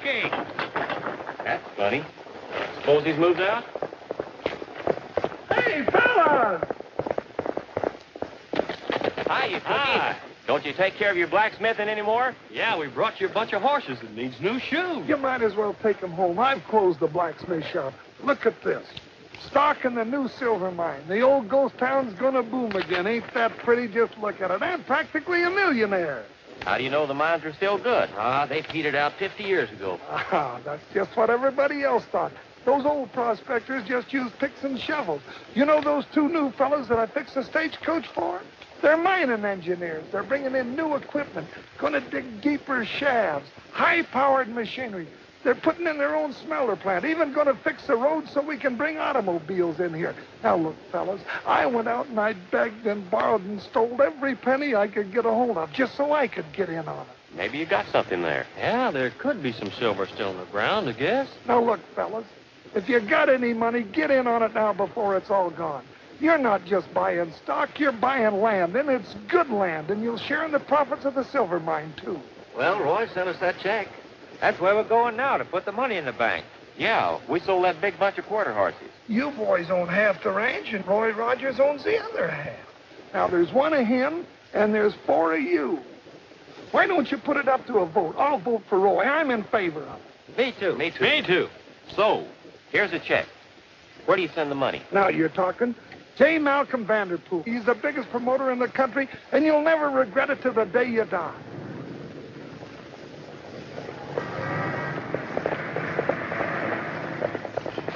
working. That's funny. Suppose he's moved out? Hey, fellas! Hi, you cookie. Hi. Don't you take care of your blacksmithing anymore? Yeah, we brought you a bunch of horses that needs new shoes. You might as well take them home. I've closed the blacksmith shop. Look at this. Stock in the new silver mine. The old ghost town's gonna boom again. Ain't that pretty? Just look at it. I'm practically a millionaire. How do you know the mines are still good? They petered out 50 years ago. That's just what everybody else thought. Those old prospectors just used picks and shovels. You know those two new fellas that I fixed the stagecoach for? They're mining engineers. They're bringing in new equipment, gonna dig deeper shafts, high-powered machinery. They're putting in their own smelter plant, even gonna fix the roads so we can bring automobiles in here. Now, look, fellas, I went out and I begged and borrowed and stole every penny I could get a hold of just so I could get in on it. Maybe you got something there. Yeah, there could be some silver still in the ground, I guess. Now, look, fellas, if you got any money, get in on it now before it's all gone. You're not just buying stock, you're buying land, and it's good land, and you'll share in the profits of the silver mine, too. Well, Roy, send us that check. That's where we're going now, to put the money in the bank. Yeah, we sold that big bunch of quarter horses. You boys own half the ranch, and Roy Rogers owns the other half. Now, there's one of him, and there's 4 of you. Why don't you put it up to a vote? I'll vote for Roy. I'm in favor of it. Me too. Me too. Me too. So, here's a check. Where do you send the money? Now you're talking. J. Malcolm Vanderpool. He's the biggest promoter in the country, and you'll never regret it till the day you die.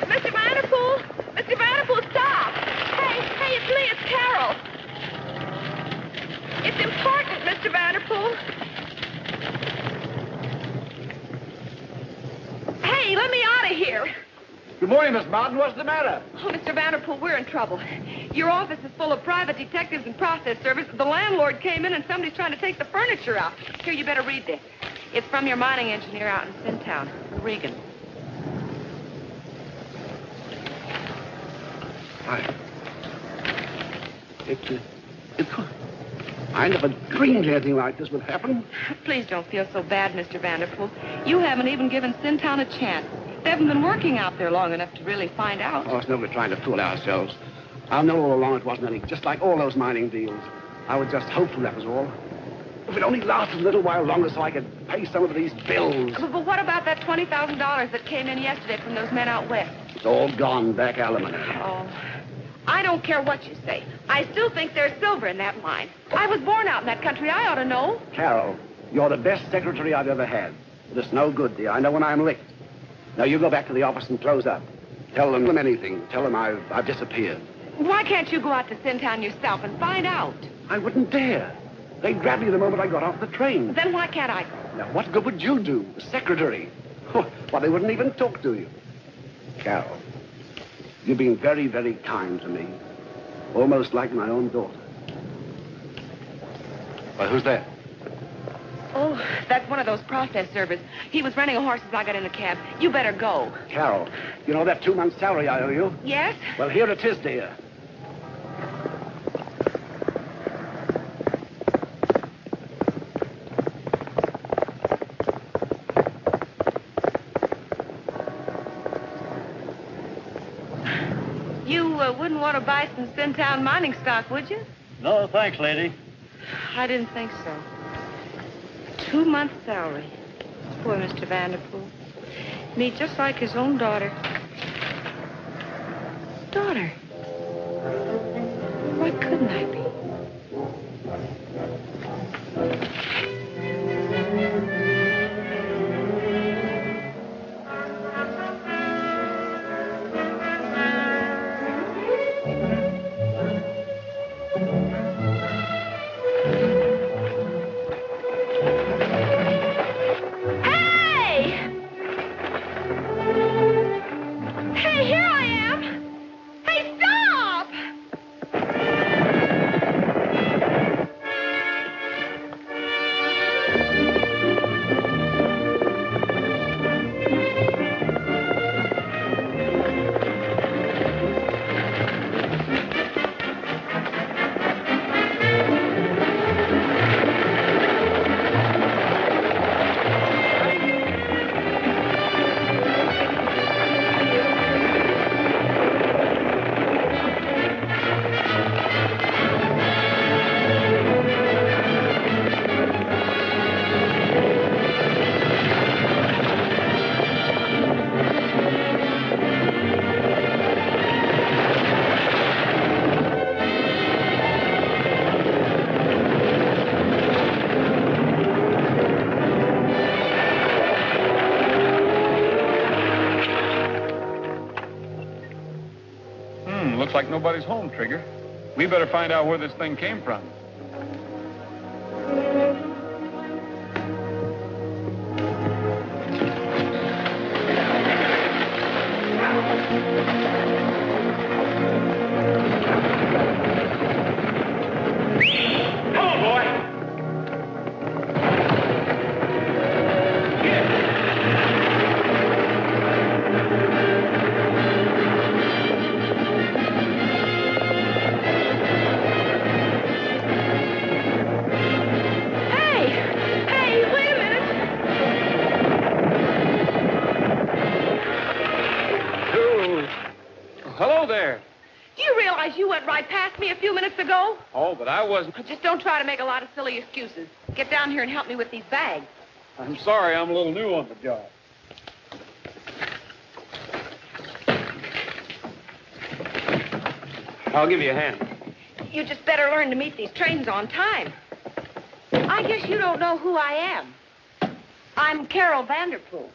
Mr. Vanderpool! Mr. Vanderpool, stop! Hey, it's Lee, it's Carol. It's important, Mr. Vanderpool. Hey, let me out of here. Good morning, Miss Martin. What's the matter? Oh, Mr. Vanderpool, we're in trouble. Your office is full of private detectives and process servers. The landlord came in and somebody's trying to take the furniture out. Here, you better read this. It's from your mining engineer out in Sintown, Regan. I never dreamed anything like this would happen. Please don't feel so bad, Mr. Vanderpool. You haven't even given Sintown a chance. They haven't been working out there long enough to really find out. Oh, it's no good trying to fool ourselves. I know all along it wasn't any, just like all those mining deals. I was just hopeful, that was all. If it only lasted a little while longer so I could pay some of these bills. But what about that $20,000 that came in yesterday from those men out west? It's all gone, back alimony. Oh, I don't care what you say. I still think there's silver in that mine. I was born out in that country. I ought to know. Carol, you're the best secretary I've ever had. But it's no good, dear. I know when I'm licked. Now, you go back to the office and close up. Tell them anything. Tell them I've disappeared. Why can't you go out to Sintown yourself and find out? I wouldn't dare. They'd grab me the moment I got off the train. Then why can't I go? Now, what good would you do? The secretary. Well, they wouldn't even talk to you. Carol, you've been very, very kind to me. Almost like my own daughter. Well, who's that? Oh, that's one of those process servers. He was renting a horse as I got in the cab. You better go. Carol, you know that 2 months' salary I owe you? Yes? Well, here it is, dear. You wouldn't want to buy some Sintown mining stock, would you? No, thanks, lady. I didn't think so. 2 months' salary. Poor Mr. Vanderpool. Me just like his own daughter. Daughter? Why couldn't I be? nobody's home, Trigger. We better find out where this thing came from. Oh, but I wasn't. Just don't try to make a lot of silly excuses. Get down here and help me with these bags. I'm sorry, I'm a little new on the job. I'll give you a hand. You just better learn to meet these trains on time. I guess you don't know who I am. I'm Carol Vanderpool,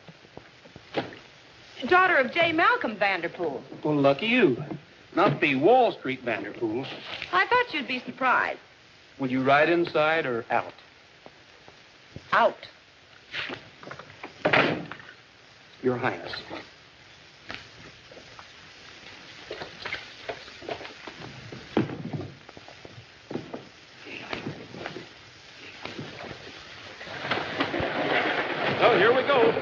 daughter of J. Malcolm Vanderpool. Well, lucky you. Not the Wall Street Vanderpool. I thought you'd be surprised. Would you ride inside or out? Out. Your Highness. Oh, here we go.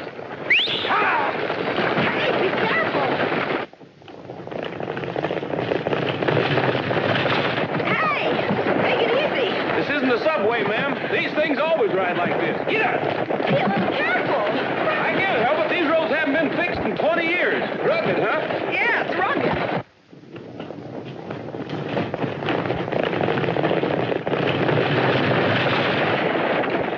Hey, be careful. This isn't a subway, ma'am. These things always ride like this. Get up! Be a little careful. I can't help it. These roads haven't been fixed in 20 years. Rugged, huh? Yeah, it's rugged.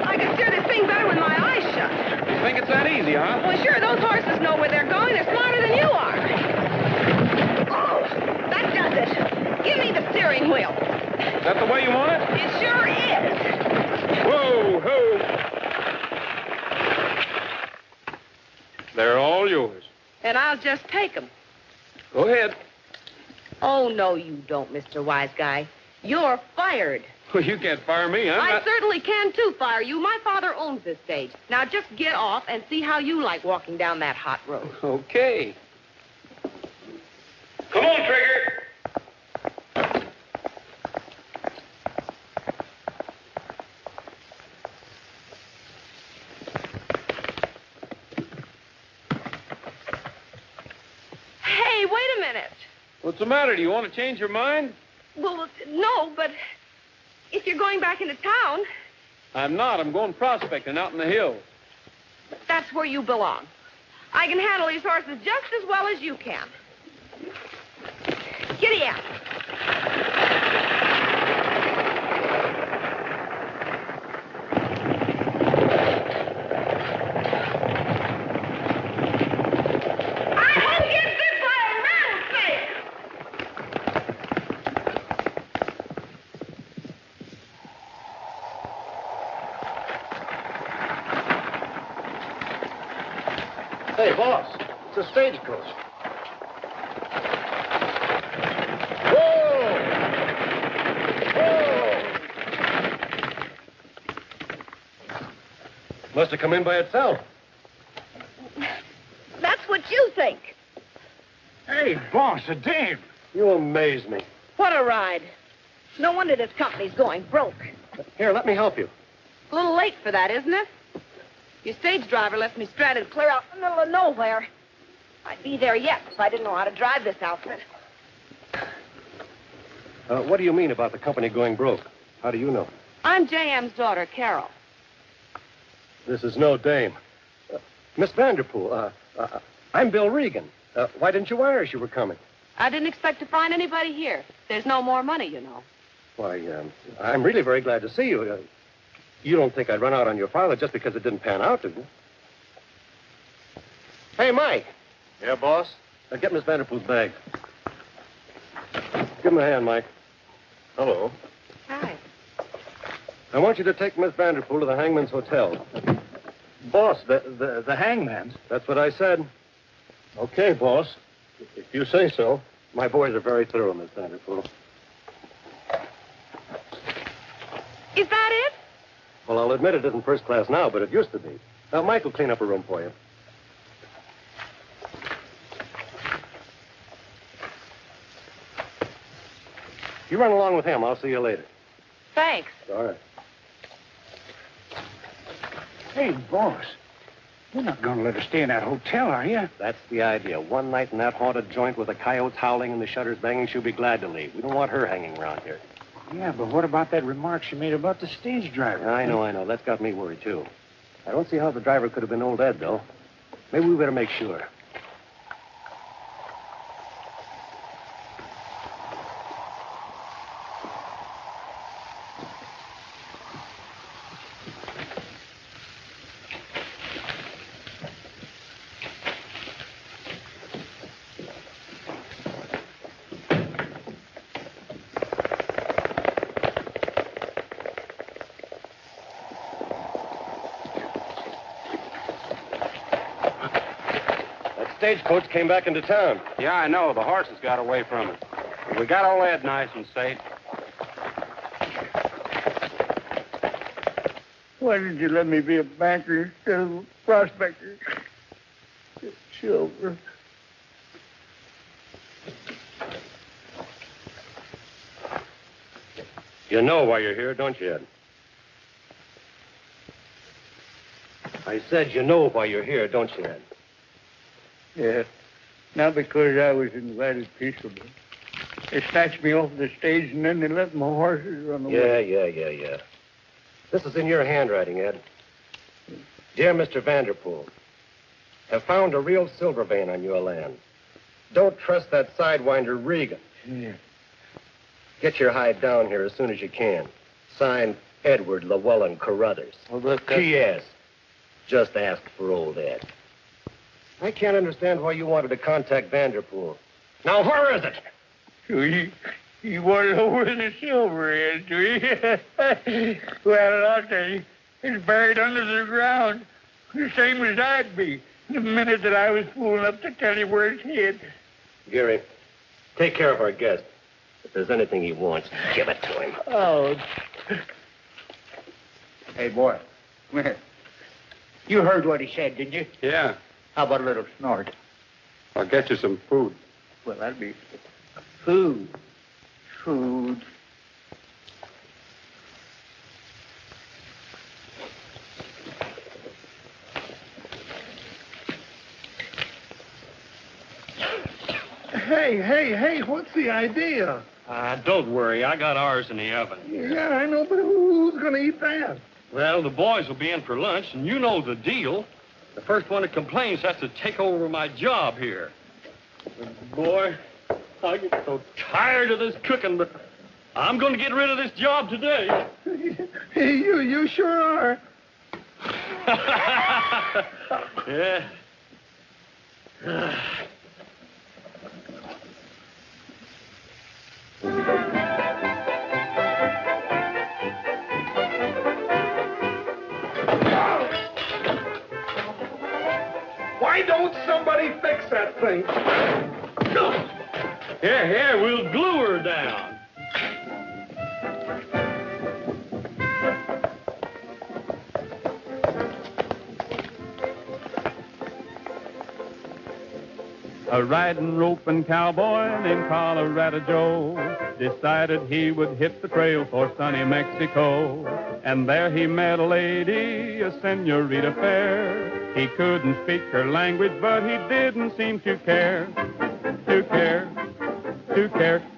I can steer this thing better with my eyes shut. You think it's that easy, huh? Well, sure, those horses know where they're going. They're smarter than you are. Oh, that does it. Give me the steering wheel. Is that the way you want it? It sure is. Whoa, ho. They're all yours. And I'll just take them. Go ahead. Oh, no, you don't, Mr. Wise Guy. You're fired. Well, you can't fire me. I certainly can, too, fire you. My father owns this stage. Now, just get off and see how you like walking down that hot road. Okay. Come on, Trigger. Hey, wait a minute. What's the matter? Do you want to change your mind? Well, no, but if you're going back into town, I'm not. I'm going prospecting out in the hills. that's where you belong. I can handle these horses just as well as you can. Giddy up. Hey, boss, it's a stagecoach. Whoa! Whoa! Must have come in by itself. That's what you think. Hey, boss, a dame. You amaze me. What a ride. No wonder this company's going broke. Here, let me help you. A little late for that, isn't it? Your stage driver left me stranded clear out in the middle of nowhere. I'd be there yet if I didn't know how to drive this outfit. What do you mean about the company going broke? How do you know? I'm J.M.'s daughter, Carol. This is no dame. Miss Vanderpool, I'm Bill Regan. Why didn't you wire us you were coming? I didn't expect to find anybody here. There's no more money, you know. Why, I'm really very glad to see you. You don't think I'd run out on your father just because it didn't pan out, do you? Hey, Mike. Yeah, boss? Get Miss Vanderpool's bag. Give him a hand, Mike. Hello. Hi. I want you to take Miss Vanderpool to the Hangman's Hotel. Boss, the hangman's. That's what I said. Okay, boss. If you say so. My boys are very thorough, Miss Vanderpool. Is that it? Well, I'll admit it isn't first class now, but it used to be. Now, Mike will clean up a room for you. You run along with him. I'll see you later. Thanks. All right. Hey, boss. You're not going to let us stay in that hotel, are you? That's the idea. One night in that haunted joint with the coyotes howling and the shutters banging, she'll be glad to leave. We don't want her hanging around here. Yeah, but what about that remark she made about the stage driver? I know. That's got me worried, too. I don't see how the driver could have been old Ed, though. Maybe we better make sure. Stagecoach came back into town. Yeah, I know. The horses got away from it. We got old Ed nice and safe. Why didn't you let me be a banker instead of a prospector? Silver. You know why you're here, don't you, Ed? I said you know why you're here, don't you, Ed? Yeah, not because I was invited peaceably. They snatched me off the stage and then they let my horses run away. Yeah. This is in your handwriting, Ed. Dear Mr. Vanderpool, have found a real silver vein on your land. Don't trust that sidewinder Regan. Yeah. Get your hide down here as soon as you can. Signed, Edward Llewellyn Carruthers. Well, look, P.S. Just ask for old Ed. I can't understand why you wanted to contact Vanderpool. Now, where is it? You want to know where the silver is, do you? Well, I'll tell you. It's buried under the ground. The same as I'd be the minute that I was fool enough to tell you where it's hid. Gary, take care of our guest. If there's anything he wants, give it to him. Oh. Hey, boy. Come here. You heard what he said, didn't you? Yeah. How about a little snort? I'll get you some food. Well, that'd be food. Food. Hey, what's the idea? Don't worry. I got ours in the oven. Yeah, I know, but who's going to eat that? Well, the boys will be in for lunch, and you know the deal. The first one that complains has to take over my job here. But boy, I get so tired of this cooking, but I'm going to get rid of this job today. You sure are. Yeah. Why don't somebody fix that thing? Here, we'll glue her down. A riding, roping cowboy named Colorado Joe decided he would hit the trail for sunny Mexico. And there he met a lady, a senorita fair. He couldn't speak her language, but he didn't seem to care.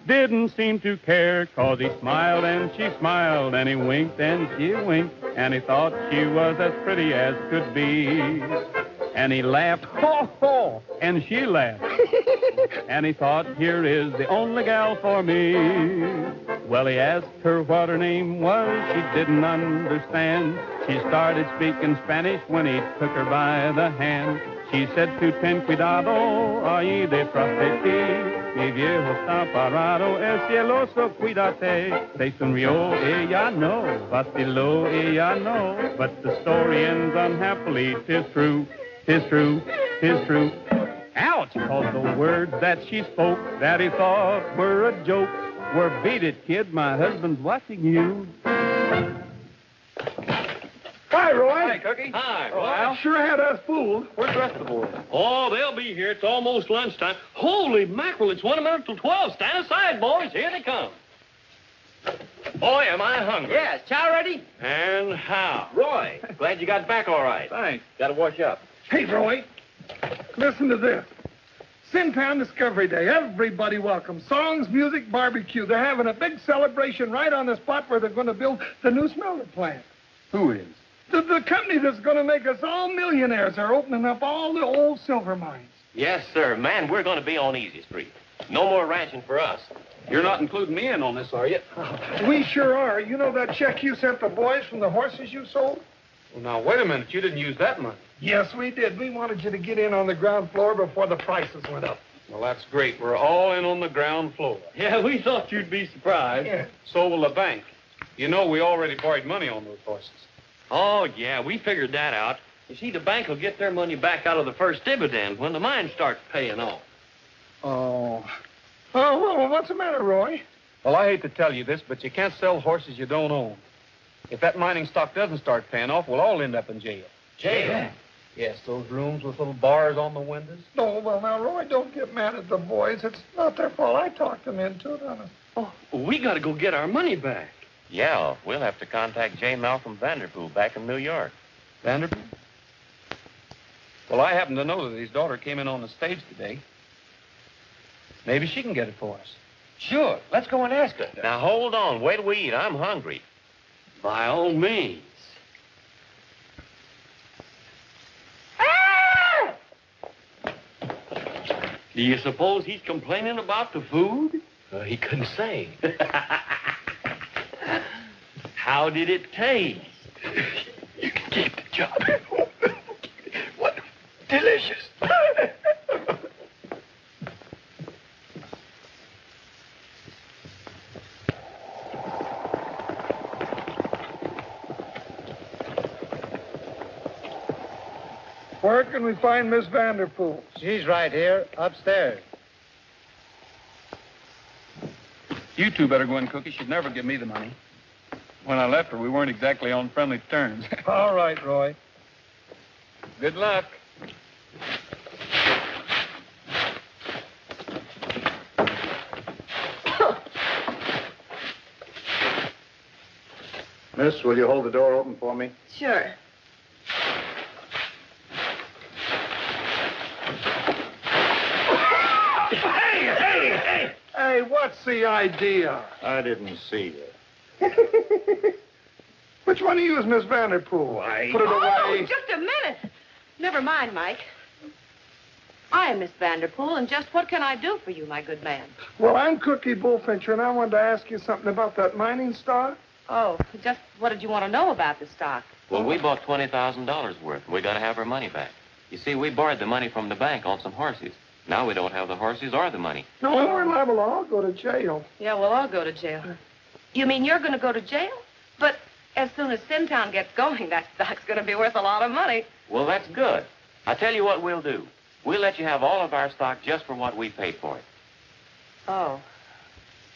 Didn't seem to care, 'cause he smiled and she smiled, and he winked and she winked, and he thought she was as pretty as could be. And he laughed, ho, ho, and she laughed. And he thought, here is the only gal for me. Well, he asked her what her name was. She didn't understand. She started speaking Spanish when he took her by the hand. She said to ten cuidado, ahí detrás de ti. Mi viejo está parado, el cielo so cuídate. They sonrió, ella no, vaciló, ella no. But the story ends unhappily, 'tis true, 'tis true, 'tis true. Ouch! 'cause the words that she spoke that he thought were a joke were, "Beat it, kid, my husband's watching you." Hi, Roy. Hi, Cookie. Hi, Roy. Sure had us fooled. Where's the rest of the boys? Oh, they'll be here. It's almost lunchtime. Holy mackerel, it's 1 minute till 12. Stand aside, boys. Here they come. Boy, am I hungry. Yes, chow ready? And how? Roy, glad you got back all right. Thanks. Got to wash up. Hey, Roy, listen to this. Sintown Discovery Day. Everybody welcome. Songs, music, barbecue. They're having a big celebration right on the spot where they're going to build the new smelter plant. Who is? The company that's going to make us all millionaires. They're opening up all the old silver mines. Yes, sir. Man, we're going to be on Easy Street. No more ranching for us. You're not including me in on this, are you? We sure are. You know that check you sent the boys from the horses you sold? Well, now, wait a minute. You didn't use that money. Yes, we did. We wanted you to get in on the ground floor before the prices went up. Well, that's great. We're all in on the ground floor. Yeah, we thought you'd be surprised. Yeah. So will the bank. You know, we already borrowed money on those horses. Oh, yeah, we figured that out. You see, the bank will get their money back out of the first dividend when the mine starts paying off. Oh. Oh, well, what's the matter, Roy? Well, I hate to tell you this, but you can't sell horses you don't own. If that mining stock doesn't start paying off, we'll all end up in jail. Jail? Yes, those rooms with little bars on the windows. No, well, now, Roy, don't get mad at the boys. It's not their fault. I talked them into it, honest. Oh, we got to go get our money back. Yeah, we'll have to contact J. Malcolm Vanderpool back in New York. Vanderbilt? Well, I happen to know that his daughter came in on the stage today. Maybe she can get it for us. Sure. Let's go and ask her. Now, hold on. Wait till we eat. I'm hungry. By all means. Do you suppose he's complaining about the food? He couldn't say. How did it taste? You can keep the job. What? Delicious. Where can we find Miss Vanderpool? She's right here, upstairs. You two better go in, Cookie. She'd never give me the money. When I left her, we weren't exactly on friendly terms. All right, Roy. Good luck. Miss, will you hold the door open for me? Sure. Hey, what's the idea? I didn't see you. Which one of you is Miss Vanderpool? Why? Put it Oh, away. just a minute. Never mind, Mike. I am Miss Vanderpool, and just what can I do for you, my good man? Well, I'm Cookie Bullfincher, and I wanted to ask you something about that mining stock. Oh, just what did you want to know about the stock? Well, we bought $20,000 worth, and we got to have our money back. You see, we borrowed the money from the bank on some horses. Now we don't have the horses or the money. No, when we're liable, I'll go to jail. Yeah, well, I'll go to jail. You mean you're going to go to jail? But as soon as Sintown gets going, that stock's going to be worth a lot of money. Well, that's good. I tell you what we'll do. We'll let you have all of our stock just for what we paid for it. Oh.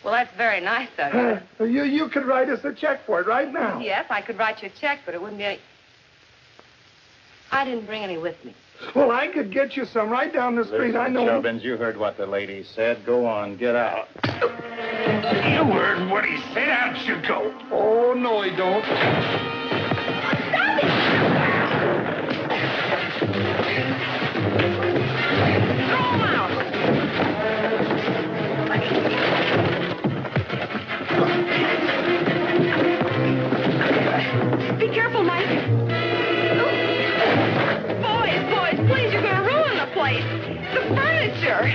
Well, that's very nice of you. You could write us a check for it right now. Yes, I could write you a check, but it wouldn't be any... I didn't bring any with me. Well, I could get you some right down the street. I know. Chubbins, you heard what the lady said. Go on, get out. You heard what he said. Out you go. Oh, no, he don't. Throw him out. Be careful, Mike. Boys, please, you're going to ruin the place. The furniture.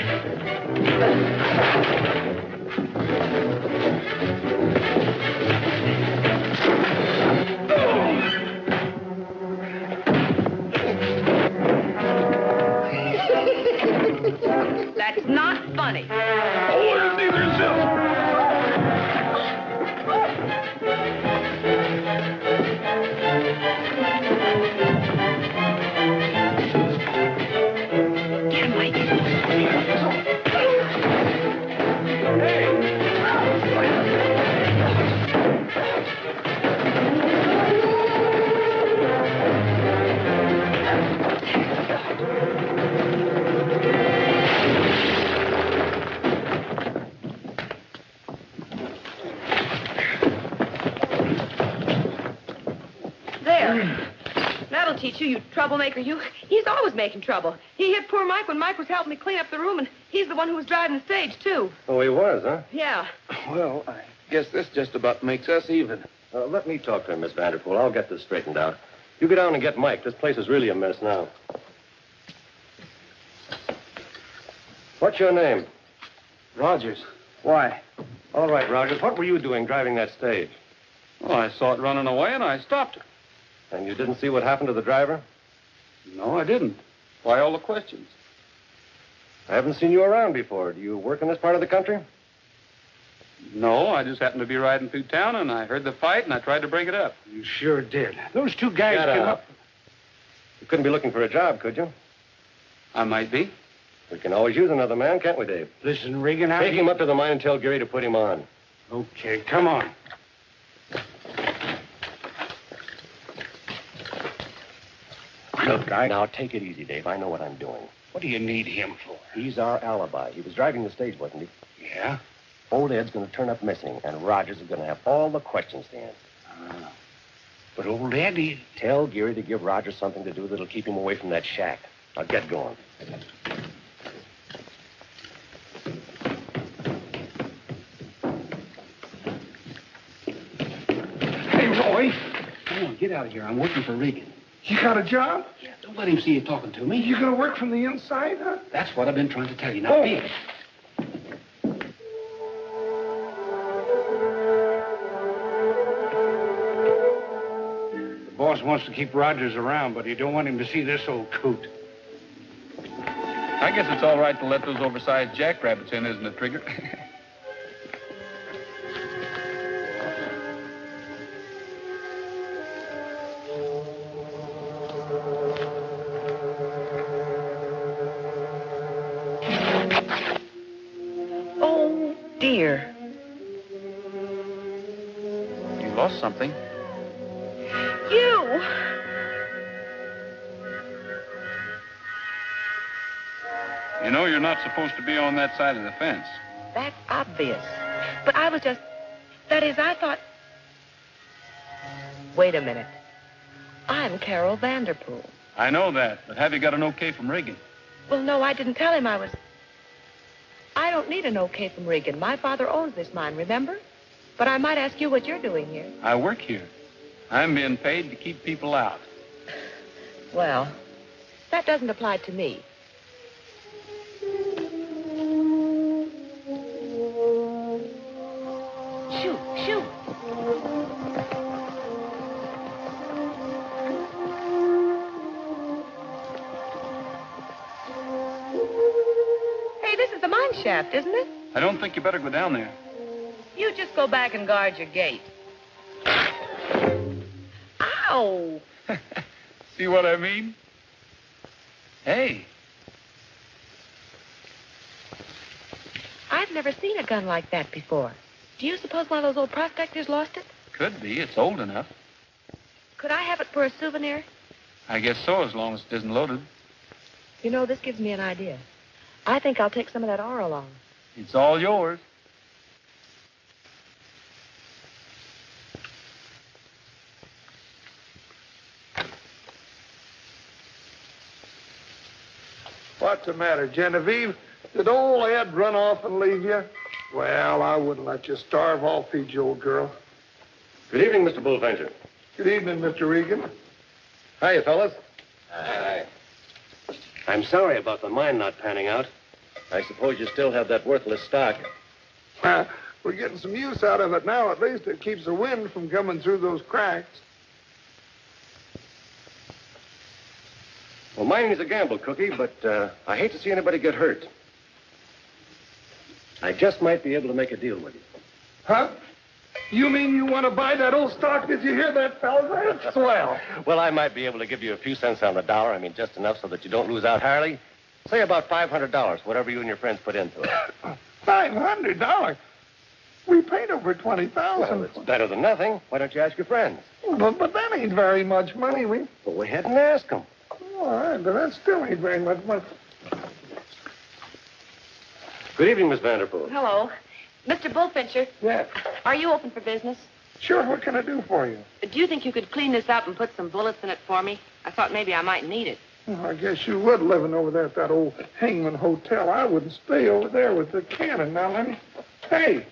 That's not funny. Oh, it's neither is Get Mike. teach you, you troublemaker, you. He's always making trouble. He hit poor Mike when Mike was helping me clean up the room, and he's the one who was driving the stage, too. Oh, he was, huh? Yeah. Well, I guess this just about makes us even. Let me talk to him, Miss Vanderpool. I'll get this straightened out. You go down and get Mike. This place is really a mess now. What's your name? Rogers. Why? All right, Rogers. What were you doing driving that stage? Well, I saw it running away, and I stopped it. And you didn't see what happened to the driver? No, I didn't. Why all the questions? I haven't seen you around before. Do you work in this part of the country? No, I just happened to be riding through town, and I heard the fight, and I tried to break it up. You sure did. Those two guys Shut came up. up. You couldn't be looking for a job, could you? I might be. We can always use another man, can't we, Dave? Listen, Regan, Take him up to the mine and tell Gary to put him on. Okay, come on. Look, now take it easy, Dave. I know what I'm doing. What do you need him for? He's our alibi. He was driving the stage, wasn't he? Yeah? Old Ed's going to turn up missing, and Rogers is going to have all the questions to answer. But old Ed, he... Tell Gary to give Rogers something to do that'll keep him away from that shack. Now get going. Hey, Roy. Come on, get out of here. I'm working for Regan. You got a job? Yeah, don't let him see you talking to me. You gonna work from the inside, huh? That's what I've been trying to tell you. Now, be it. The boss wants to keep Rogers around, but he don't want him to see this old coot. I guess it's all right to let those oversized jackrabbits in, isn't it, Trigger? Oh, dear. You lost something. You! You know you're not supposed to be on that side of the fence. That's obvious. But I was just... That is, I thought... Wait a minute. I'm Carol Vanderpool. I know that, but have you got an okay from Regan? Well, no, I didn't tell him I was... I don't need an okay from Regan. My father owns this mine, remember? But I might ask you what you're doing here. I work here. I'm being paid to keep people out. Well, that doesn't apply to me. Shoot, shoot. Hey, this is the mine shaft, isn't it? I don't think you better go down there. You just go back and guard your gate. Ow! See what I mean? Hey, I've never seen a gun like that before. Do you suppose one of those old prospectors lost it? could be. It's old enough. Could I have it for a souvenir? I guess so, as long as it isn't loaded. You know, this gives me an idea. I think I'll take some of that ore along. It's all yours. What's the matter, Genevieve? Did old Ed run off and leave you? Well, I wouldn't let you starve. I'll feed you, old girl. Good evening, Mr. Bullfincher. Good evening, Mr. Regan. Hiya, fellas. Hi. I'm sorry about the mine not panning out. I suppose you still have that worthless stock. We're getting some use out of it now. At least it keeps the wind from coming through those cracks. Well, mining's a gamble, Cookie, but I hate to see anybody get hurt. I just might be able to make a deal with you. Huh? You mean you want to buy that old stock? Did you hear that, fellas? That's swell. Well, I might be able to give you a few cents on the dollar. I mean, just enough so that you don't lose out entirely. Say about $500, whatever you and your friends put into it. $500? We paid over $20,000. Well, it's better than nothing. Why don't you ask your friends? But that ain't very much money. Go ahead and ask them. All right, but that still ain't very much money. Good evening, Miss Vanderpool. Hello. Mr. Bullfincher, Yeah. are you open for business? Sure, what can I do for you? Do you think you could clean this up and put some bullets in it for me? I thought maybe I might need it. Well, I guess you would living over there at that old Hangman Hotel. I wouldn't stay over there with the cannon. Now, let me... Hey,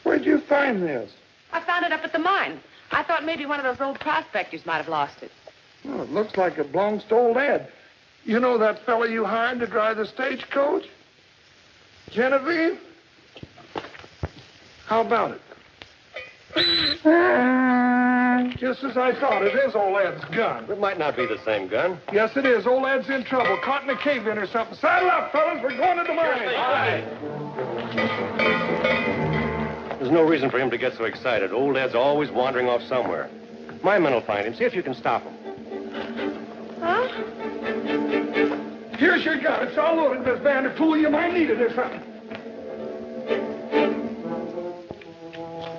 where'd you find this? I found it up at the mine. I thought maybe one of those old prospectors might have lost it. Oh, it looks like it belongs to old Ed. You know that fella you hired to drive the stagecoach? Genevieve? How about it? Just as I thought, it is old Ed's gun. It might not be the same gun. Yes, it is. Old Ed's in trouble. Caught in a cave-in or something. Saddle up, fellas. We're going to the mine. All right. There's no reason for him to get so excited. Old Ed's always wandering off somewhere. My men will find him. See if you can stop him. Huh? Here's your gun. It's all loaded, Miss Vanderpool. You might need it or something.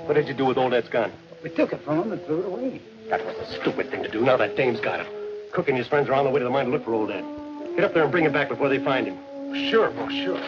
What did you do with old Ed's gun? We took it from him and threw it away. That was a stupid thing to do. Now that dame's got him. Cook and his friends are on the way to the mine to look for old Ed. Get up there and bring him back before they find him. Sure, boss, sure.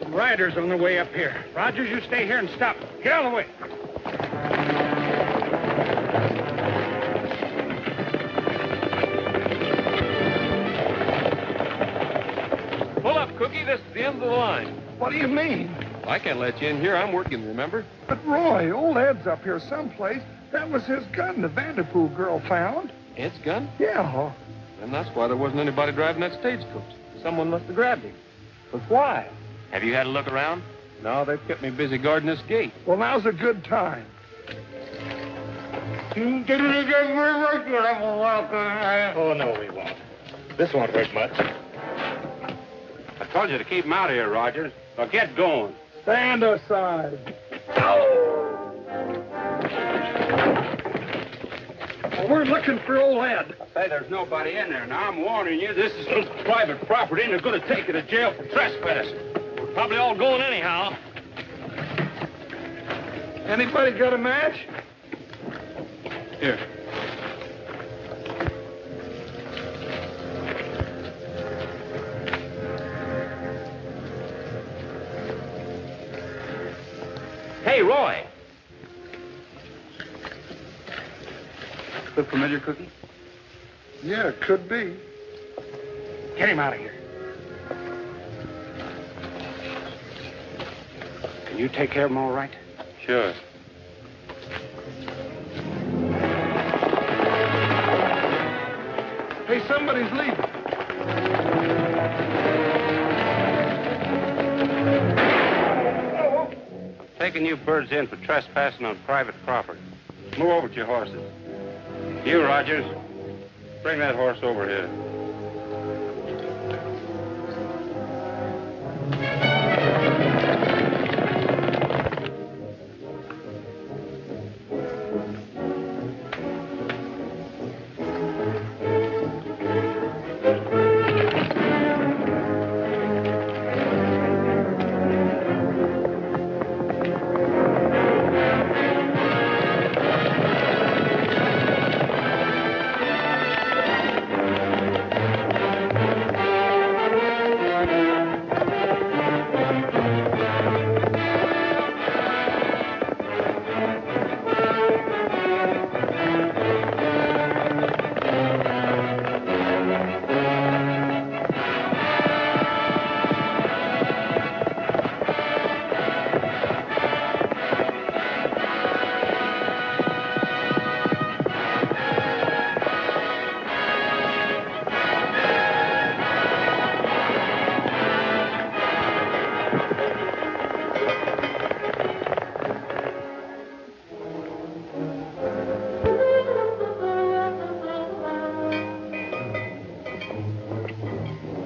Riders on the way up here. Rogers, you stay here and stop them. Get out of the way. Pull up, Cookie. This is the end of the line. What do you mean? I can't let you in here. I'm working, remember? But, Roy, old Ed's up here someplace. That was his gun the Vanderpool girl found. Ed's gun? Yeah. And that's why there wasn't anybody driving that stagecoach. Someone must have grabbed him. But why? Have you had a look around? No, they've kept me busy guarding this gate. Well, now's a good time. Oh, no, we won't. This won't hurt much. I told you to keep him out of here, Rogers. Now get going. Stand aside. Well, we're looking for old Ed. Say, there's nobody in there. Now, I'm warning you, this is private property, and they're going to take you to jail for trespassing. We're probably all going anyhow. Anybody got a match? Here. Hey, Roy. Look familiar, Cookie? Yeah, it could be. Get him out of here. Can you take care of him all right? Sure. Hey, somebody's leaving. Taking you birds in for trespassing on private property. Move over to your horses. You, Rogers, bring that horse over here.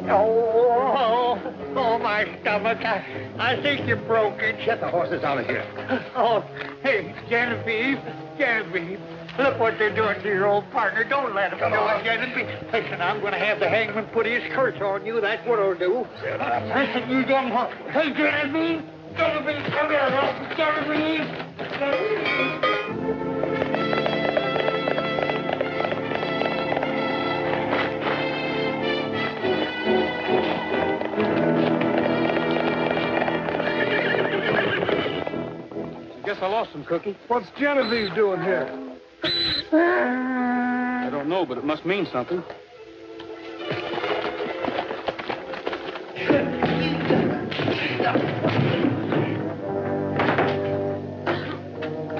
Oh, my stomach. I think you broke it. Get the horses out of here. Oh, hey, Genevieve. Look what they're doing to your old partner. Don't let them do it, Genevieve. Listen, I'm going to have the hangman put his curse on you. That's what I'll do. Listen, you dumb horse. Hey, Genevieve, come here. Genevieve. Guess I lost some, Cookie. What's Genevieve doing here? I don't know, but it must mean something.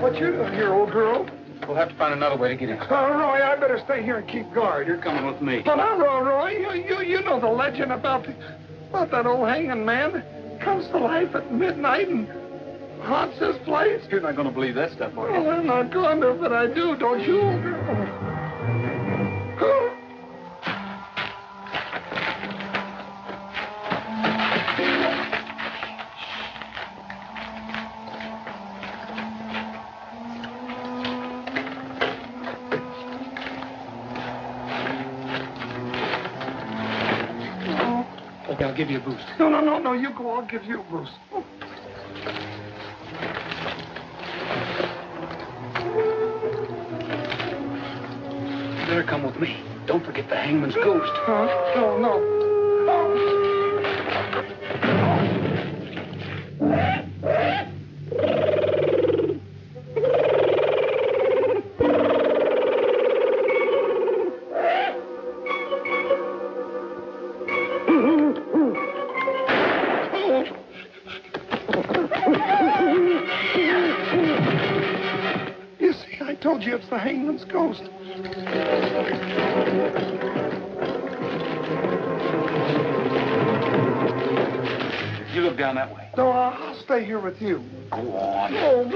What you doing here, old girl? We'll have to find another way to get in. Roy, I better stay here and keep guard. You're coming with me. Well, now, Roy, you know the legend about that old hanging man comes to life at midnight and haunts this place. You're not going to believe that stuff, are you? Well, I'm not going to, but I do, don't you, old girl? Okay, I'll give you a boost. No, you go. I'll give you a boost. You better come with me. Don't forget the hangman's ghost. No. You see, I told you it's the hangman's ghost. You look down that way. No, I'll stay here with you. Go on. No.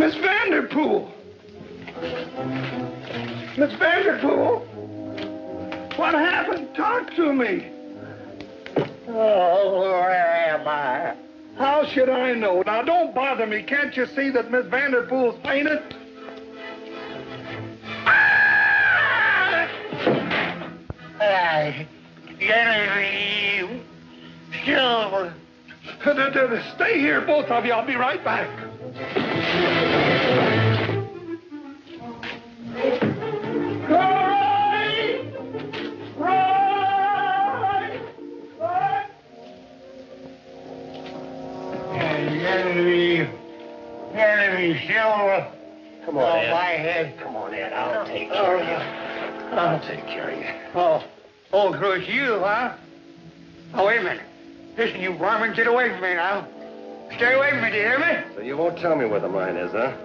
Miss Vanderpool! Miss Vanderpool! What happened? Talk to me. Oh, where am I? How should I know? Now, don't bother me. Can't you see that Miss Vanderpool's fainted? Genevieve, Silver. Stay here, both of you. I'll be right back. Roy! Roy! Roy! Genevieve, Silver. Come on, Ed. My head. Come on, Ed. I'll take care of you. I'll take care of you. Oh, so it's you, huh? Oh, wait a minute. Listen, you varmint, get away from me now. Stay away from me, do you hear me? So you won't tell me where the mine is, huh?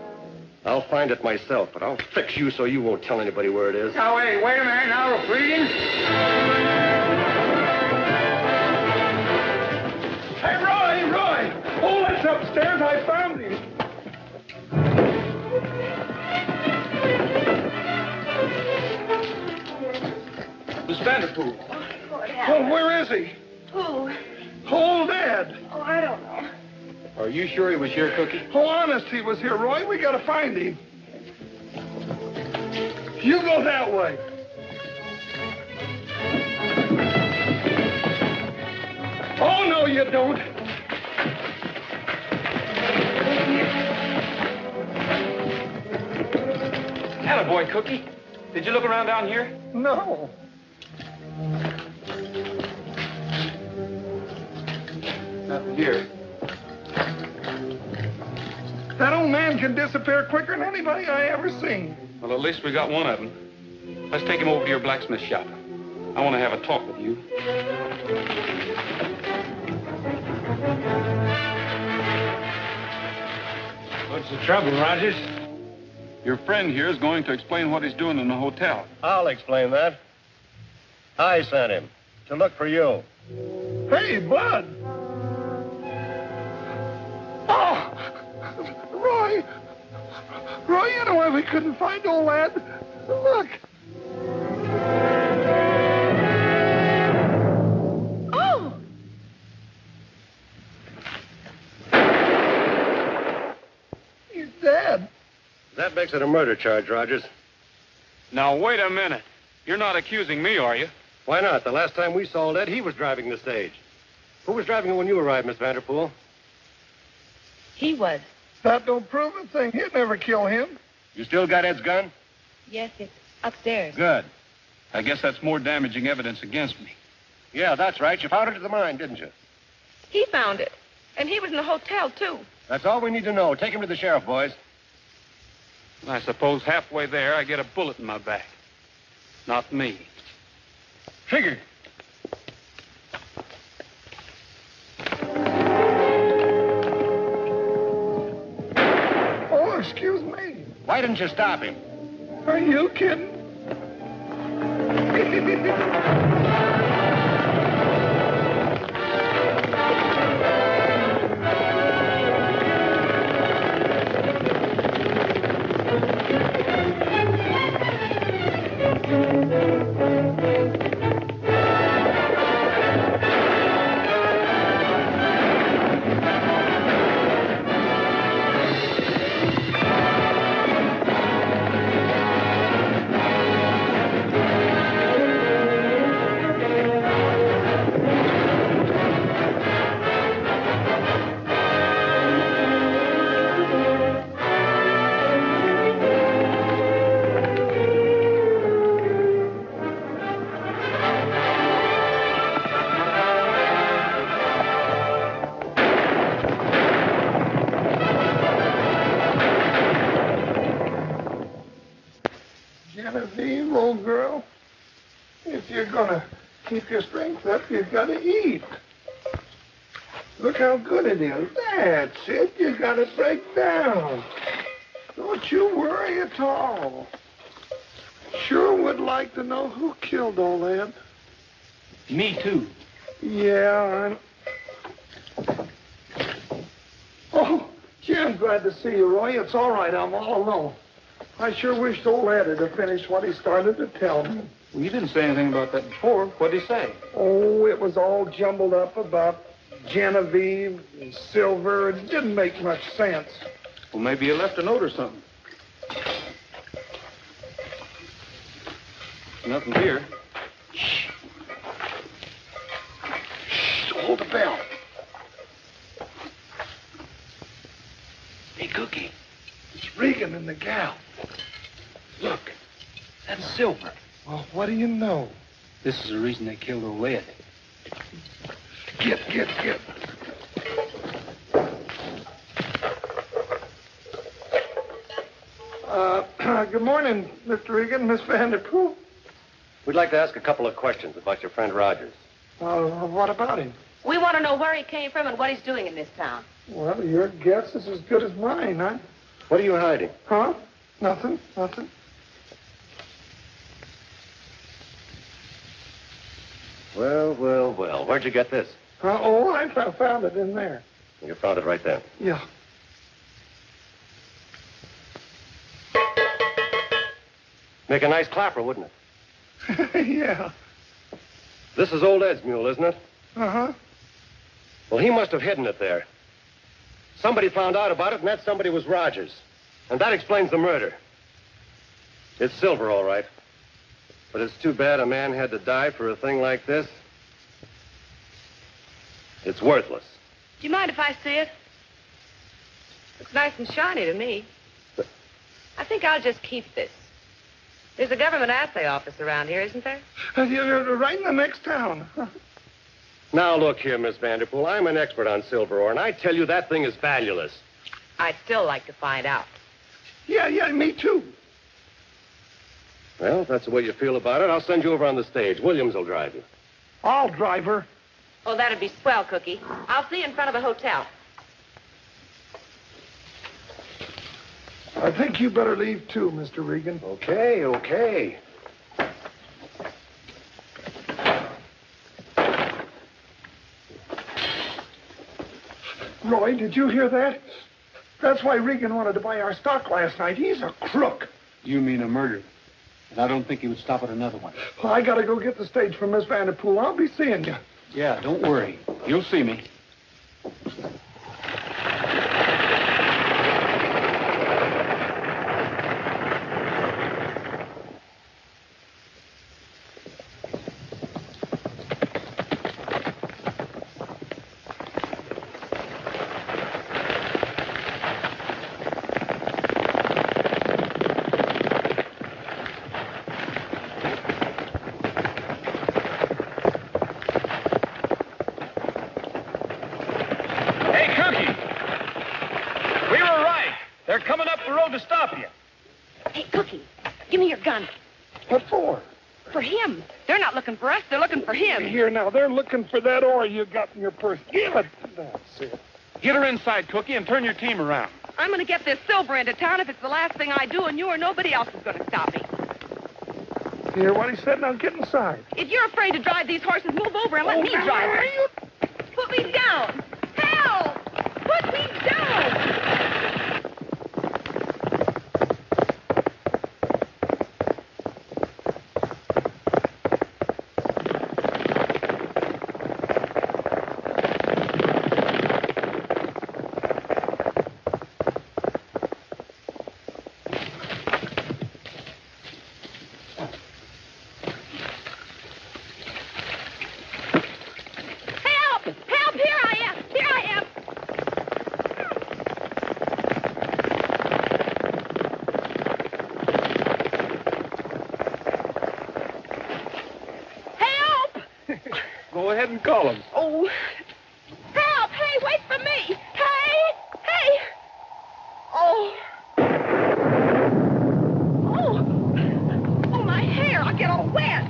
I'll find it myself, but I'll fix you so you won't tell anybody where it is. Now, wait a minute. Now, we're freezing. Hey, Roy! Oh, it's upstairs. I found him. Miss Vanderpool. What happened? Well, where is he? Who? Old Ed. Oh, I don't know. Are you sure he was here, Cookie? Oh, honest, he was here, Roy. We gotta find him. You go that way. Oh, no, you don't. Attaboy, Cookie. Did you look around down here? No. Nothing here. That old man can disappear quicker than anybody I ever seen. Well, at least we got one of them. Let's take him over to your blacksmith shop. I want to have a talk with you. What's the trouble, Rogers? Your friend here is going to explain what he's doing in the hotel. I'll explain that. I sent him to look for you. Hey, Bud. Oh, Roy. Roy, you know why we couldn't find old Ed? Look. Oh! He's dead. That makes it a murder charge, Rogers. Now, wait a minute. You're not accusing me, are you? Why not? The last time we saw Ed, he was driving the stage. Who was driving it when you arrived, Miss Vanderpool? He was. That don't prove a thing. He'd never kill him. You still got Ed's gun? Yes, it's upstairs. Good. I guess that's more damaging evidence against me. Yeah, that's right. You found it at the mine, didn't you? He found it. And he was in the hotel, too. That's all we need to know. Take him to the sheriff, boys. I suppose halfway there, I get a bullet in my back. Not me. Trigger. Oh, excuse me. Why didn't you stop him? Are you kidding? Genevieve, old girl, if you're gonna keep your strength up, you've got to eat. Look how good it is. That's it. You got to break down. Don't you worry at all. Sure would like to know who killed old Ed. Me, too. Yeah, Oh, Jim, glad to see you, Roy. It's all right. I'm all alone. I sure wished old Ed had finished what he started to tell me. Well, you didn't say anything about that before. What'd he say? Oh, it was all jumbled up about Genevieve and Silver. It didn't make much sense. Well, maybe you left a note or something. Nothing here. Shh, hold the bell. Hey, Cookie, it's Regan and the gal. Look, that's Silver. Well, what do you know? This is the reason they killed old Ed. Get. Good morning, Mr. Regan, Miss Vanderpool. We'd like to ask a couple of questions about your friend Rogers. What about him? We want to know where he came from and what he's doing in this town. Well, your guess is as good as mine, huh? What are you hiding? Huh? Nothing. Well. Where'd you get this? I found it in there. You found it right then. Yeah. Make a nice clapper, wouldn't it? Yeah. This is old Ed's mule, isn't it? Uh-huh. Well, he must have hidden it there. Somebody found out about it, and that somebody was Rogers. And that explains the murder. It's Silver, all right. But it's too bad a man had to die for a thing like this. It's worthless. Do you mind if I see it? Looks nice and shiny to me. I think I'll just keep this. There's a government assay office around here, isn't there? You're right in the next town. Now, look here, Miss Vanderpool. I'm an expert on silver ore, and I tell you that thing is valueless. I'd still like to find out. Yeah, me too. Well, if that's the way you feel about it, I'll send you over on the stage. Williams will drive you. I'll drive her. Oh, that'd be swell, Cookie. I'll see you in front of the hotel. I think you better leave too, Mr. Regan. Okay. Roy, did you hear that? That's why Regan wanted to buy our stock last night. He's a crook. You mean a murderer. And I don't think he would stop at another one. Well, I gotta go get the stage from Miss Vanderpool. I'll be seeing you. Yeah, don't worry. You'll see me. They're coming up the road to stop you. Hey, Cookie, give me your gun. What for? For him. They're not looking for us. They're looking for him. Here now, they're looking for that ore you got in your purse. Give it. That's it. Get her inside, Cookie, and turn your team around. I'm going to get this silver into town if it's the last thing I do, and you or nobody else is going to stop me. Hear what he said? Now get inside. If you're afraid to drive these horses, move over and let me drive them. Put me down. Help! Put me down! Go ahead and call him. Oh, help! Hey, wait for me! Hey! Oh. Oh, my hair! I'll get all wet.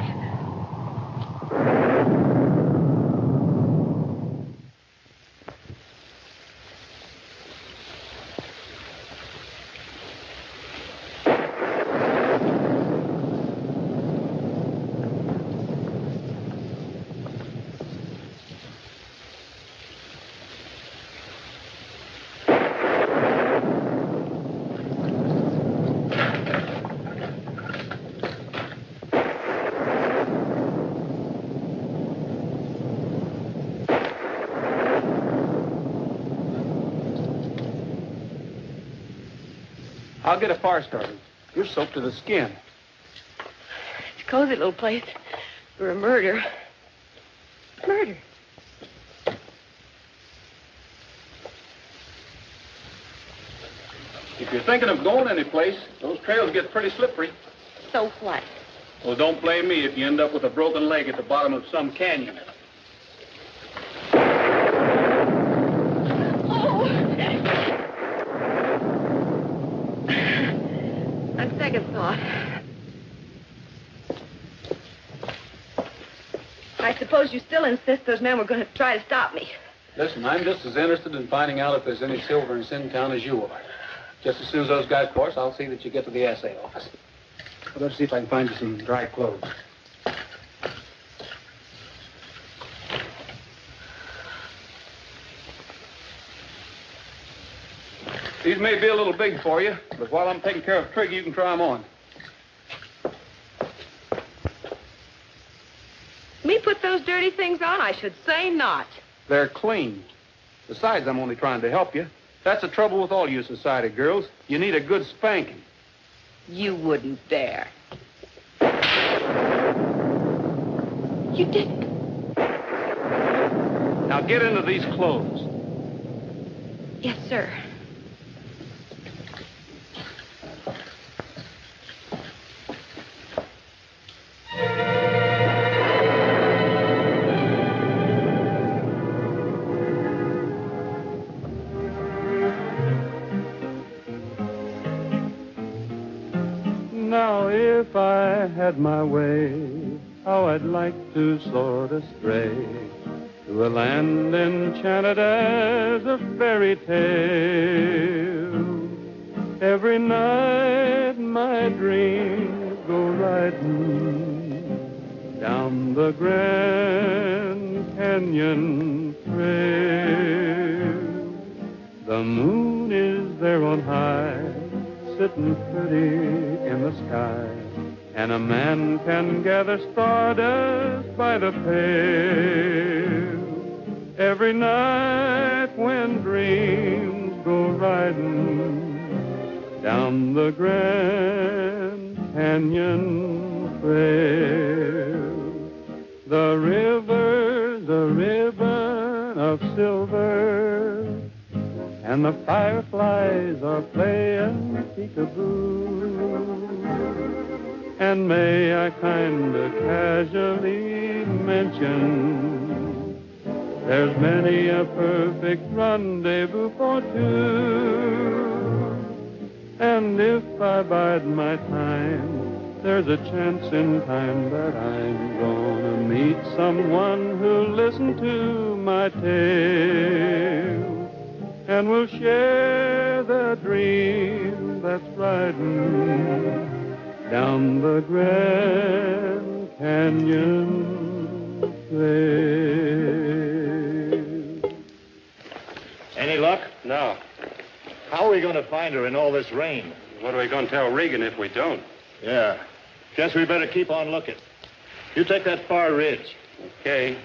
I'll get a fire started. You're soaked to the skin. It's a cozy little place for a murder. Murder. If you're thinking of going anyplace, those trails get pretty slippery. So what? Well, don't blame me if you end up with a broken leg at the bottom of some canyon. Oh! On second thought, I suppose you still insist those men were going to try to stop me. Listen, I'm just as interested in finding out if there's any silver in Sin Town as you are. Just as soon as those guys course, I'll see that you get to the assay office. Well, let's see if I can find you some dry clothes. These may be a little big for you, but while I'm taking care of Trigger, you can try them on. Me put those dirty things on? I should say not. They're clean. Besides, I'm only trying to help you. That's the trouble with all you society girls. You need a good spanking. You wouldn't dare. You didn't. Now get into these clothes. Yes, sir. Now, if I had my way, how I'd like to sort of stray to a land enchanted as a fairy tale. Every night my dreams go riding down the Grand Canyon trail. The moon is there on high, sitting pretty in the sky, and a man can gather stardust by the pail. Every night when dreams go riding down the Grand Canyon trail, the river's a ribbon of silver, and the fireflies are playing peekaboo. And may I kind of casually mention, there's many a perfect rendezvous for two. And if I bide my time, there's a chance in time that I'm gonna meet someone who'll listen to my tale, and we'll share the dream that's riding down the Grand Canyon trail. Any luck? No. How are we going to find her in all this rain? What are we going to tell Regan if we don't? Yeah. Guess we better keep on looking. You take that far ridge. Okay.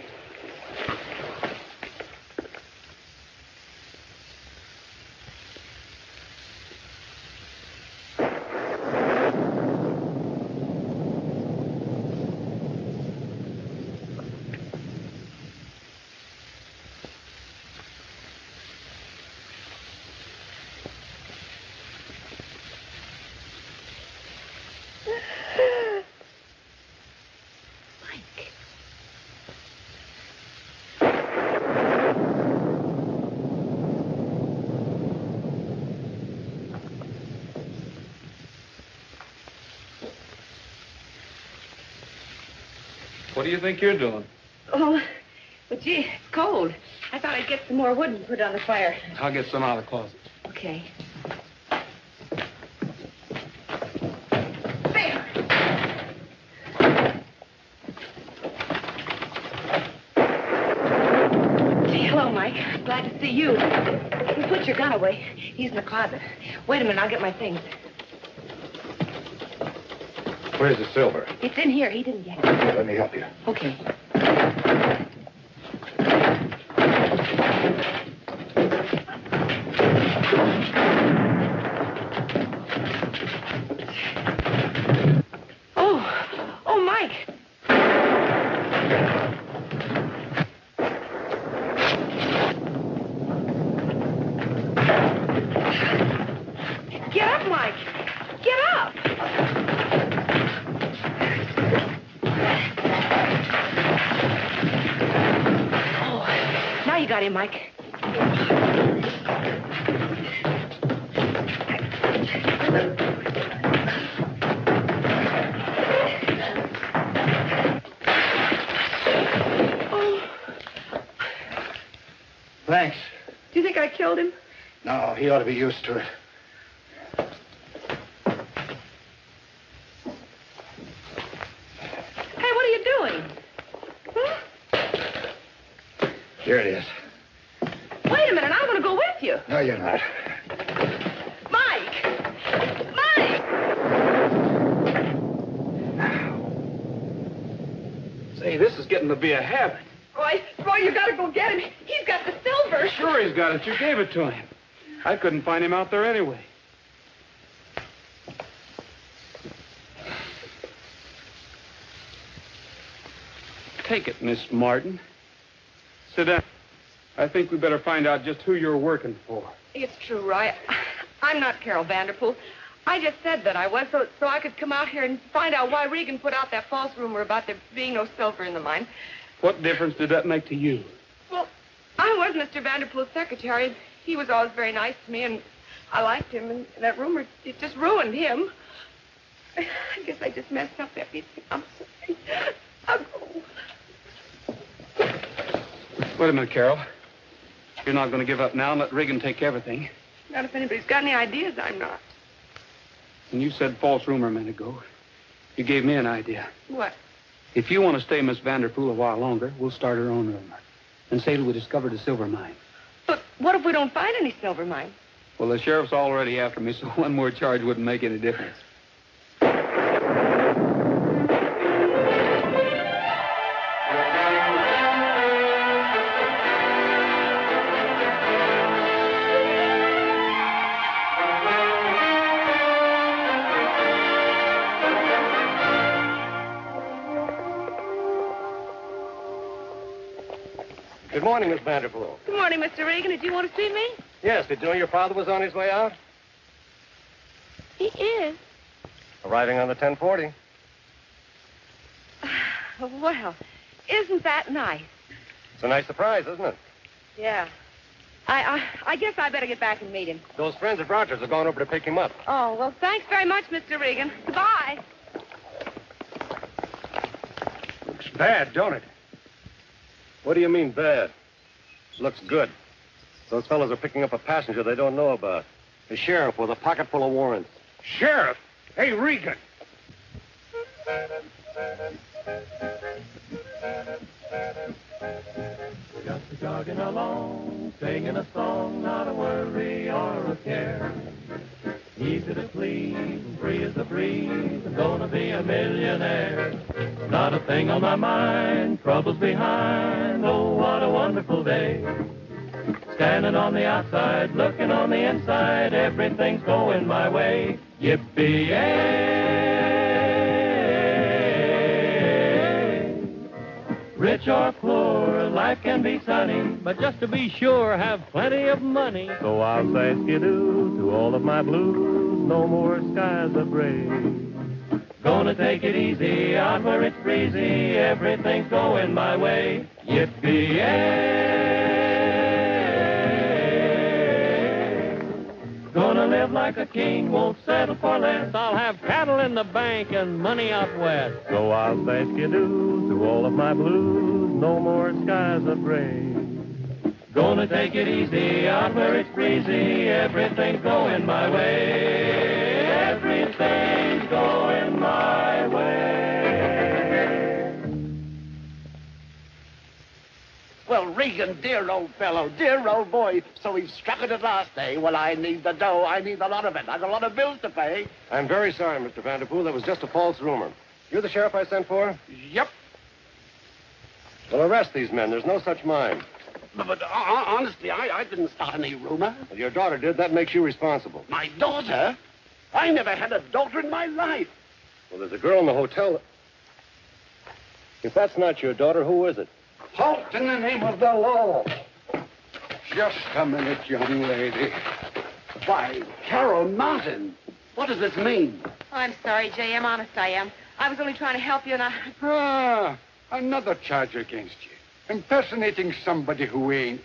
What do you think you're doing? Oh, but gee, it's cold. I thought I'd get some more wood and put it on the fire. I'll get some out of the closet. Okay. There. Say hello, Mike. Glad to see you. You put your gun away. He's in the closet. Wait a minute, I'll get my things. Where's the silver? It's in here. He didn't get it. Let me help you. Okay. got him, Mike. Oh. Thanks. Do you think I killed him? No, he ought to be used to it. Hey, what are you doing? Huh? Here it is. Wait a minute, I want to go with you. No, you're not. Mike! Mike! Say, this is getting to be a habit. Roy, you got to go get him. He's got the silver. Sure he's got it. You gave it to him. I couldn't find him out there anyway. Take it, Miss Martin. Sit down. I think we better find out just who you're working for. It's true, Roy. I'm not Carol Vanderpool. I just said that I was so I could come out here and find out why Regan put out that false rumor about there being no silver in the mine. What difference did that make to you? Well, I was Mr. Vanderpool's secretary. He was always very nice to me, and I liked him. And that rumor, it just ruined him. I guess I just messed up everything. I'm sorry. I'll go. Wait a minute, Carol. You're not going to give up now and let Regan take everything. Not if anybody's got any ideas, I'm not. When you said false rumor a minute ago, you gave me an idea. What? If you want to stay Miss Vanderpool a while longer, we'll start our own rumor and say that we discovered a silver mine. But what if we don't find any silver mine? Well, the sheriff's already after me, so one more charge wouldn't make any difference. Good morning, Miss Vanderpool. Good morning, Mr. Regan. Did you want to see me? Yes, did you know your father was on his way out? He is. Arriving on the 1040. Well, isn't that nice? It's a nice surprise, isn't it? Yeah. I guess I better get back and meet him. Those friends of Rogers have gone over to pick him up. Oh, well, thanks very much, Mr. Regan. Goodbye. Looks bad, don't it? What do you mean, bad? Looks good. Those fellows are picking up a passenger they don't know about. The sheriff with a pocket full of warrants. Sheriff? Hey, Regan. Just jogging along, singing a song, not a worry or a care. Easy to please, free as a breeze, I'm gonna be a millionaire. Not a thing on my mind, troubles behind, oh, what a wonderful day. Standing on the outside, looking on the inside, everything's going my way. Yippee-yay! Rich or poor, life can be sunny, but just to be sure, have plenty of money. So I'll say skidoo to all of my blues, no more skies of gray. Gonna take it easy out where it's breezy, everything's going my way. Yippee-yay! Gonna live like a king, won't settle for less. I'll have cattle in the bank and money out west. So I'll say skidoo to all of my blues, no more skies of gray. Gonna take it easy out where it's breezy, everything's going my way. Everything's going my way. Well, Regan, dear old fellow, dear old boy. So we've struck it at last, eh? Well, I need the dough. I need a lot of it. I've got a lot of bills to pay. I'm very sorry, Mr. Vanderpool. That was just a false rumor. You're the sheriff I sent for? Yep. Well, arrest these men. There's no such mine. But honestly, I didn't start any rumor. Well, your daughter did. That makes you responsible. My daughter? I never had a daughter in my life. Well, there's a girl in the hotel. If that's not your daughter, who is it? Halt in the name of the law. Just a minute, young lady. Why, Carol Martin, what does this mean? Oh, I'm sorry, J.M. Honest, I am. I was only trying to help you, and Ah, another charge against you. impersonating somebody who ain't.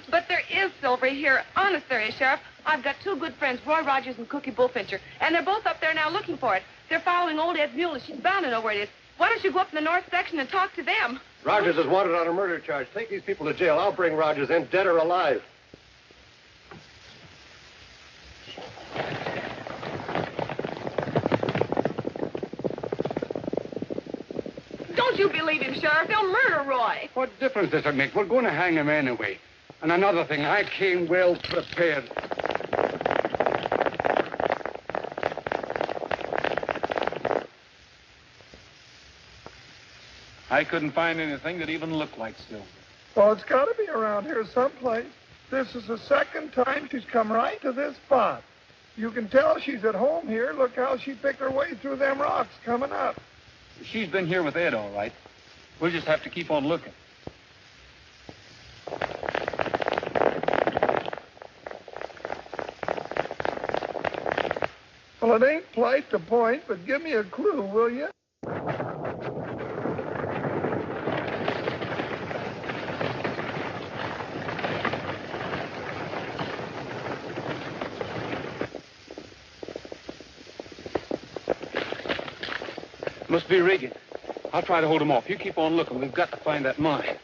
But there is silver here. Honest, there is, Sheriff. I've got two good friends, Roy Rogers and Cookie Bullfincher, and they're both up there now looking for it. They're following old Ed's mule. She's bound to know where it is. Why don't you go up in the north section and talk to them? Rogers is wanted on a murder charge. Take these people to jail. I'll bring Rogers in, dead or alive. Don't you believe him, Sheriff. They'll murder Roy. What difference does it make? We're going to hang him anyway. And another thing, I came well prepared. I couldn't find anything that even looked like silver. Well, it's got to be around here someplace. This is the second time she's come right to this spot. You can tell she's at home here. Look how she picked her way through them rocks coming up. She's been here with Ed, all right. We'll just have to keep on looking. Well, it ain't polite to point, but give me a clue, will you? Must be Regan. I'll try to hold him off. You keep on looking. We've got to find that mine.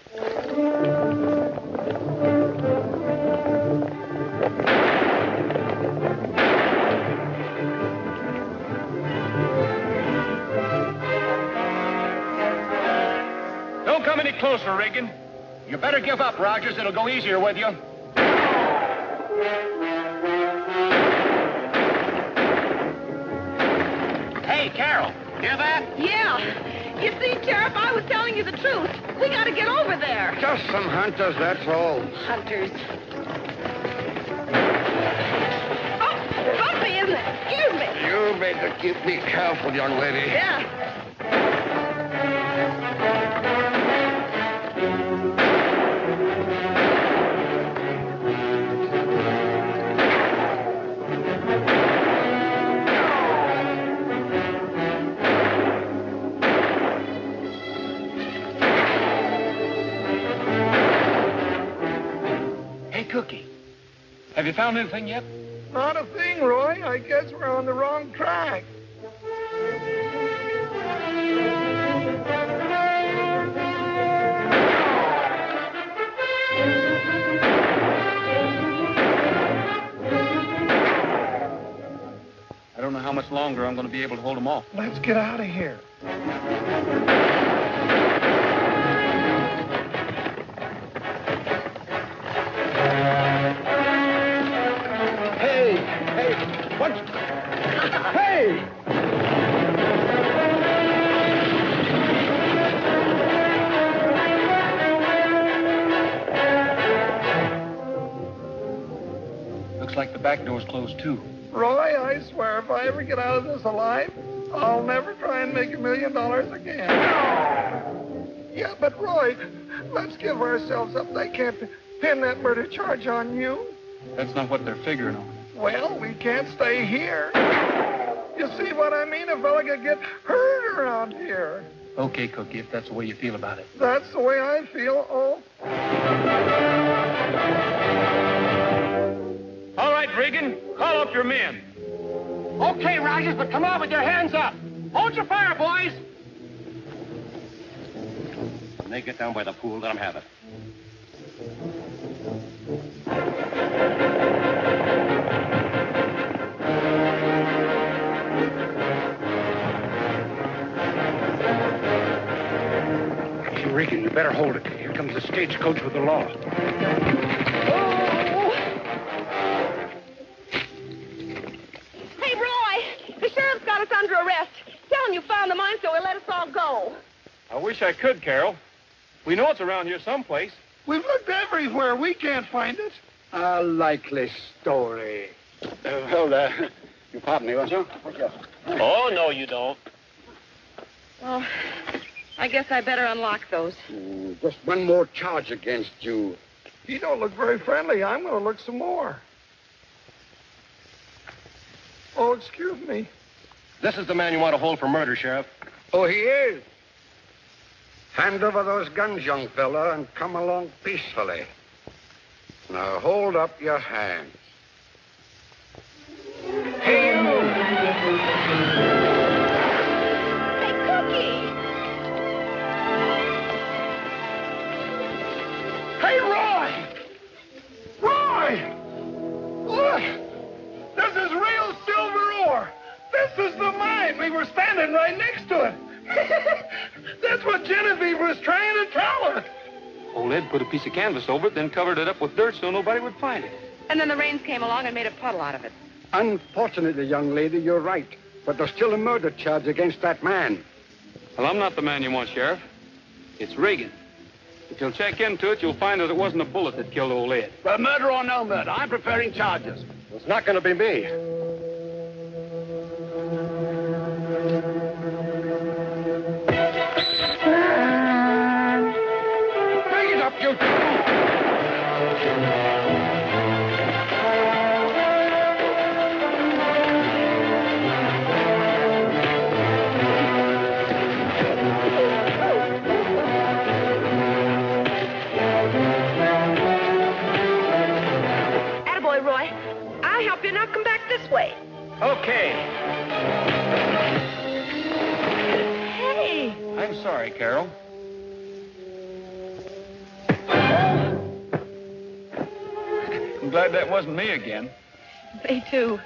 Don't come any closer, Regan. You better give up, Rogers. It'll go easier with you. Hey, Carol. Hear that? Yeah. You see, Sheriff, I was telling you the truth. We got to get over there. Just some hunters, that's all. Hunters. Oh, bumpy, isn't it? Excuse me. You better keep me careful, young lady. Yeah. Cookie, have you found anything yet? Not a thing, Roy. I guess we're on the wrong track. I don't know how much longer I'm going to be able to hold them off. Let's get out of here. What? Hey! Looks like the back door's closed, too. Roy, I swear if I ever get out of this alive, I'll never try and make $1 million again. Yeah, but Roy, let's give ourselves up. They can't pin that murder charge on you. That's not what they're figuring on. Well, we can't stay here. You see what I mean? A fella could get hurt around here. Okay, Cookie, if that's the way you feel about it. That's the way I feel. Oh. All right, Regan, call up your men. Okay, Rogers, but come on with your hands up. Hold your fire, boys. When they get down by the pool, let them have it. Regan, you better hold it. Here comes the stagecoach with the law. Oh. Hey, Roy, the sheriff's got us under arrest. Tell him you found the mine so he'll let us all go. I wish I could, Carol. We know it's around here someplace. We've looked everywhere. We can't find it. A likely story. You pardon me, won't you? Oh, no, you don't. Well, I guess I better unlock those. Just one more charge against you. You don't look very friendly. I'm going to look some more. Oh, excuse me. This is the man you want to hold for murder, Sheriff. Oh, he is? Hand over those guns, young fella, and come along peacefully. Now hold up your hands. Hey, you! Hey, Cookie! Hey, Roy! Roy! Look! This is real silver ore. This is the mine. We were standing right next to it. That's what Genevieve was trying to tell her. Old Ed put a piece of canvas over it, then covered it up with dirt so nobody would find it. And then the rains came along and made a puddle out of it. Unfortunately, young lady, you're right. But there's still a murder charge against that man. Well, I'm not the man you want, Sheriff. It's Regan. If you'll check into it, you'll find that it wasn't a bullet that killed old Ed. Well, murder or no murder, I'm preparing charges. It's not going to be me. Bring it up, you two. Attaboy, Roy. I'll help you. Now come back this way. Okay. Hey. I'm sorry, Carol. I'm glad that wasn't me again. Me too.